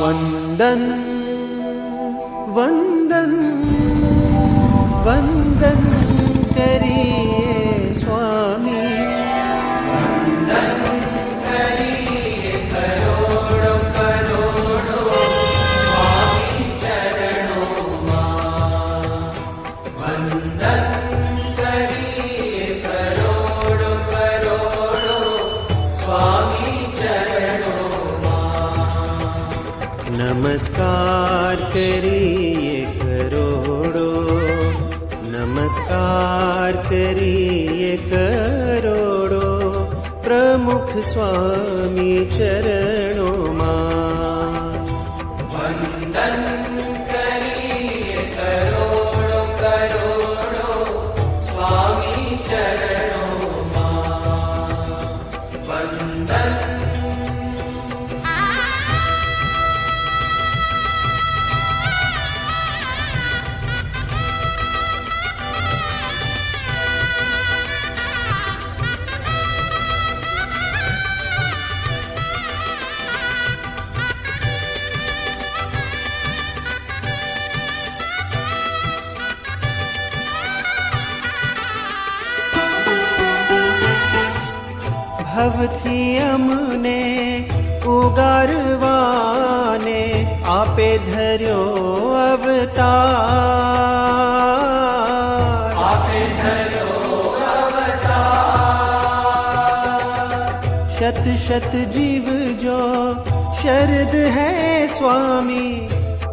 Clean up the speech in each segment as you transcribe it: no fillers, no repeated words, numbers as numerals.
वंदन वंदन वंदन करिए स्वामी, वंदन करिए करोड़ों करोड़ों स्वामी चरणों मां। वंदन करिए करोड़ों करोड़ों स्वामी चरणों मां। नमस्कार करिए करोड़ों, नमस्कार करिए करोड़ों प्रमुख स्वामी चरणों मां। वंदन करिए करोड़ों करोड़ों स्वामी चरणों मां। वंदन भवथी अमने उगारवाने आपे धर्यो अवतार, आपे धर्यो अवतार। शत शत जीव जो शरद है स्वामी,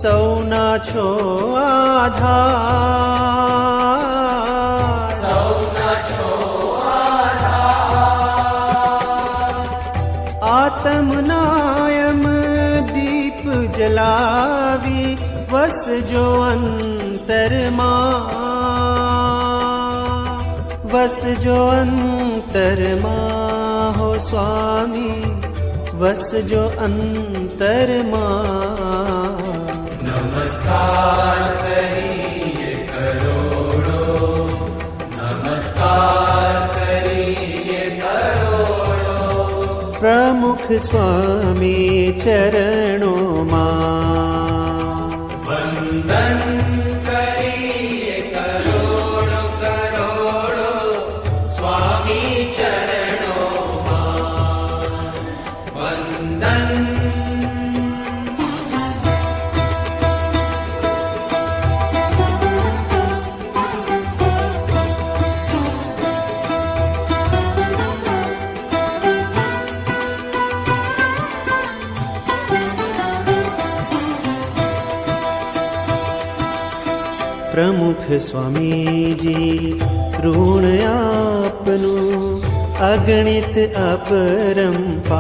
सौना छो आधार, सौना छो आत्मनायम दीप जलावी, वस जो अंतर मां, वस जो अंतर मां हो स्वामी, वस जो अंतर मां। नमस्कार करिए करोड़ों, नमस्कार करिए करोड़ों प्रमुख स्वामी चरणों मां। वंदन करिए करोड़ों करोड़ों स्वामी चरणों मां। वंदन प्रमुख स्वामी जी ऋण आपनु अगणित अपरंपार।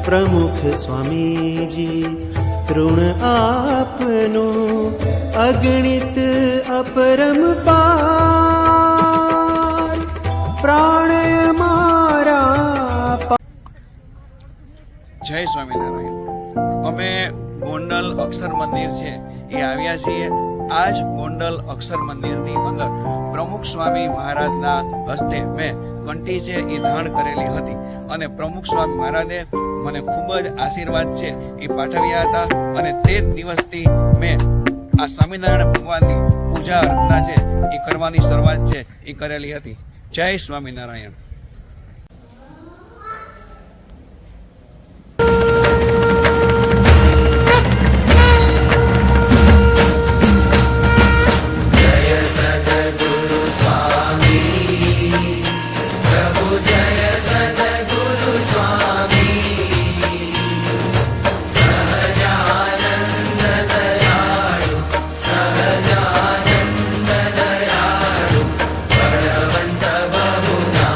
प्रमुख स्वामी जी ऋण आपनु अगणित अपरंपार। प्राण मारा जय स्वामीनारायण। અમે ગોંડલ અક્ષર મંદિર છે એ આવ્યા છીએ। આજ ગોંડલ અક્ષર મંદિરની અંદર પ્રમુખ સ્વામી મહારાજના હસ્તે મેં કંઠી છે એ ધારણ કરેલી હતી અને પ્રમુખ સ્વામી મહારાજે મને ખૂબ જ આશીર્વાદ છે એ પાઠવ્યા હતા અને તે જ દિવસથી મેં આ સ્વામિનારાયણ ભગવાનની પૂજા અર્ચના છે એ કરવાની શરૂઆત છે એ કરેલી હતી। જય સ્વામિનારાયણ। सहजानंद दयाळु बलवंत बहुना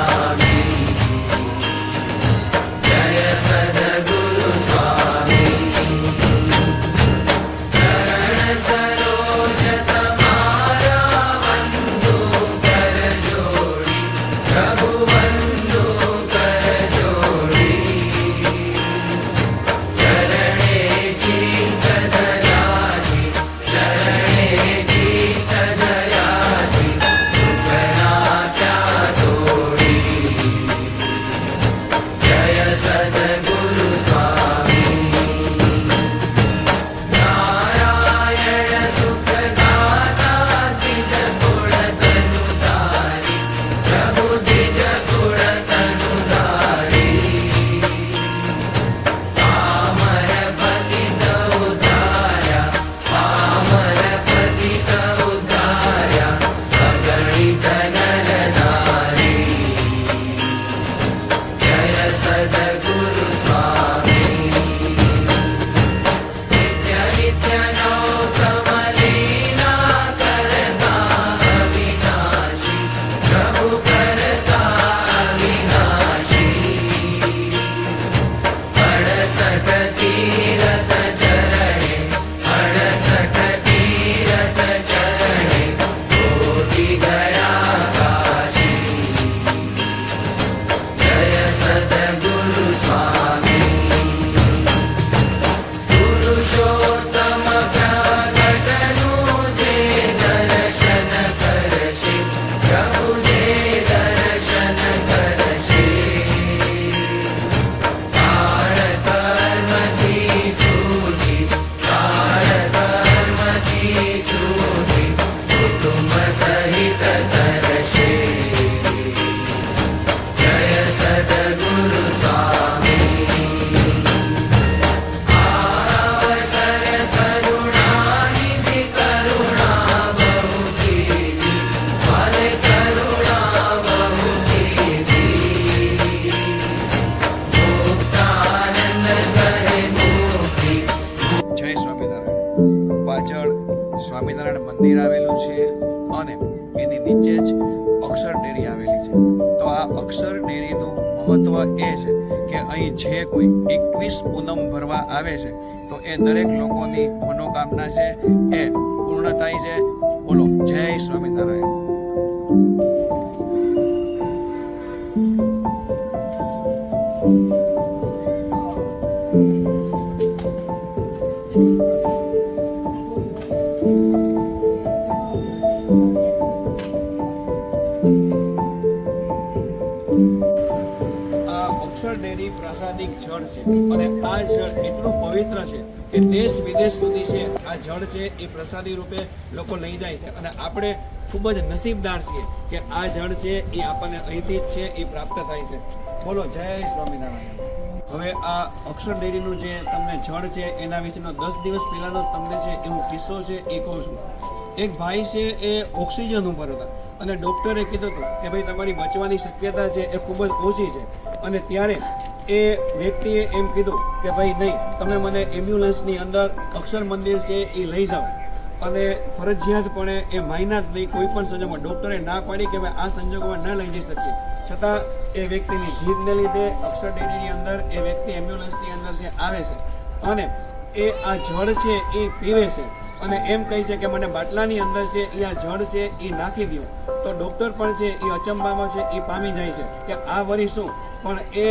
મંદિર આવેલું છે અને એની નીચે જ અક્ષર ડેરી આવેલી છે. તો આ અક્ષર ડેરીનું મહત્વ એ છે કે અહીં જે કોઈ 21 પૂનમ ભરવા આવે છે તો એ દરેક લોકોની મનોકામના છે એ પૂર્ણ થાય છે. બોલો જય સ્વામિનારાયણ. આ અક્ષર ડેરી પ્રસાદિક જળ છે અને આ જળ એટલું પવિત્ર છે કે દેશ વિદેશ સુધી છે આ જળ છે એ પ્રસાદી રૂપે લોકો લઈ જાય છે અને આપણે ખૂબ જ નસીબદાર છીએ કે આ જળ છે એ આપણને અહીંથી જ છે એ પ્રાપ્ત થાય છે. બોલો જય સ્વામિનારાયણ. હવે આ અક્ષર ડેરીનું જે તમને જળ છે એના વિશેનો 10 દિવસ પહેલાનો તમને છે એવો કિસ્સો છે એ કહું છું. એક ભાઈ છે એ ઓક્સિજન ઉપર હતા અને ડૉક્ટરે કીધું હતું કે ભાઈ તમારી બચવાની શક્યતા છે એ ખૂબ જ ઓછી છે. અને ત્યારે એ વ્યક્તિએ એમ કીધું કે ભાઈ નહીં, તમે મને એમ્બ્યુલન્સની અંદર અક્ષર મંદિર છે એ લઈ જાઓ અને ફરજિયાતપણે એ માયના જ નહીં. કોઈ પણ સંજોગોમાં ડૉક્ટરે ના પાડી કે ભાઈ આ સંજોગોમાં ન લઈ જઈ શકીએ, છતાં એ વ્યક્તિની જીદને લીધે અક્ષર ડેરીની અંદર એ વ્યક્તિ એમ્બ્યુલન્સની અંદર છે આવે છે અને એ આ જળ છે એ પીવે છે અને એમ કહે છે કે મને બાટલાની અંદર છે એ આ જળ છે એ નાખી દો. તો ડૉક્ટર પણ છે એ અચંબામાં છે એ પામી જાય છે કે આ વળી શું. પણ એ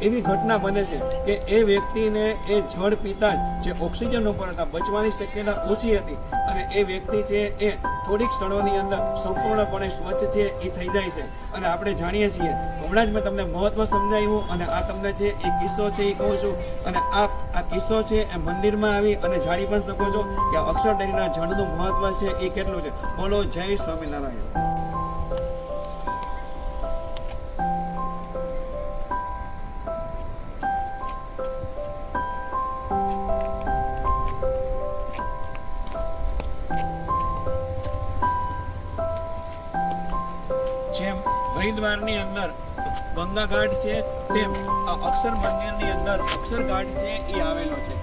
એવી ઘટના બને છે કે એ વ્યક્તિને એ જળ પીતા જ જે ઓક્સિજન ઉપર હતા બચવાની શક્યતા ઓછી હતી અને એ વ્યક્તિ છે એ થોડીક ક્ષણોની અંદર સંપૂર્ણપણે સ્વચ્છ છે એ થઈ જાય છે. અને આપણે જાણીએ છીએ, હમણાં જ મેં તમને મહત્વ સમજાવ્યું અને આ તમને છે એ કિસ્સો છે એ કહું છું. અને આ કિસ્સો છે એ મંદિરમાં આવી અને જાણી પણ શકો છો કે અક્ષર ડેરીના જળનું મહત્વ છે એ કેટલું છે. બોલો જય સ્વામિનારાયણ. જેમ હરિદ્વારની અંદર ગંગા ઘાટ છે તેમ આ અક્ષર મંદિરની અંદર અક્ષર ઘાટ છે એ આવેલો છે.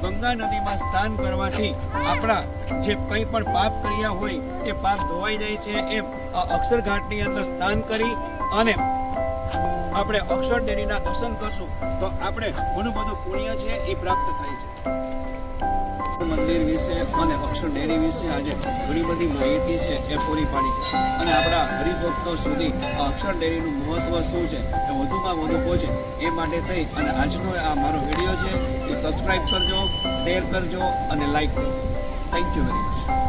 ગંગા નદીમાં સ્નાન કરવાથી આપણા જે કંઈ પણ પાપ કર્યા હોય એ પાપ ધોવાઈ જાય છે. એમ આ અક્ષર ઘાટની અંદર સ્નાન કરી અને આપણે અક્ષર ડેરીના દર્શન કરશું તો આપણે ઘણું બધું પુણ્ય છે એ પ્રાપ્ત થાય છે. મંદિર વિશે અને અક્ષર ડેરી વિશે આજે ઘણી બધી માહિતી છે એ પૂરી પાડી છે અને આપણા હરિભક્તો સુધી આ અક્ષર ડેરીનું મહત્વ શું છે એ વધુમાં વધુ પહોંચે એ માટે થઈ અને આજનો આ મારો વિડીયો છે એ સબસ્ક્રાઈબ કરજો, શેર કરજો અને લાઈક કરજો. Thank you very much.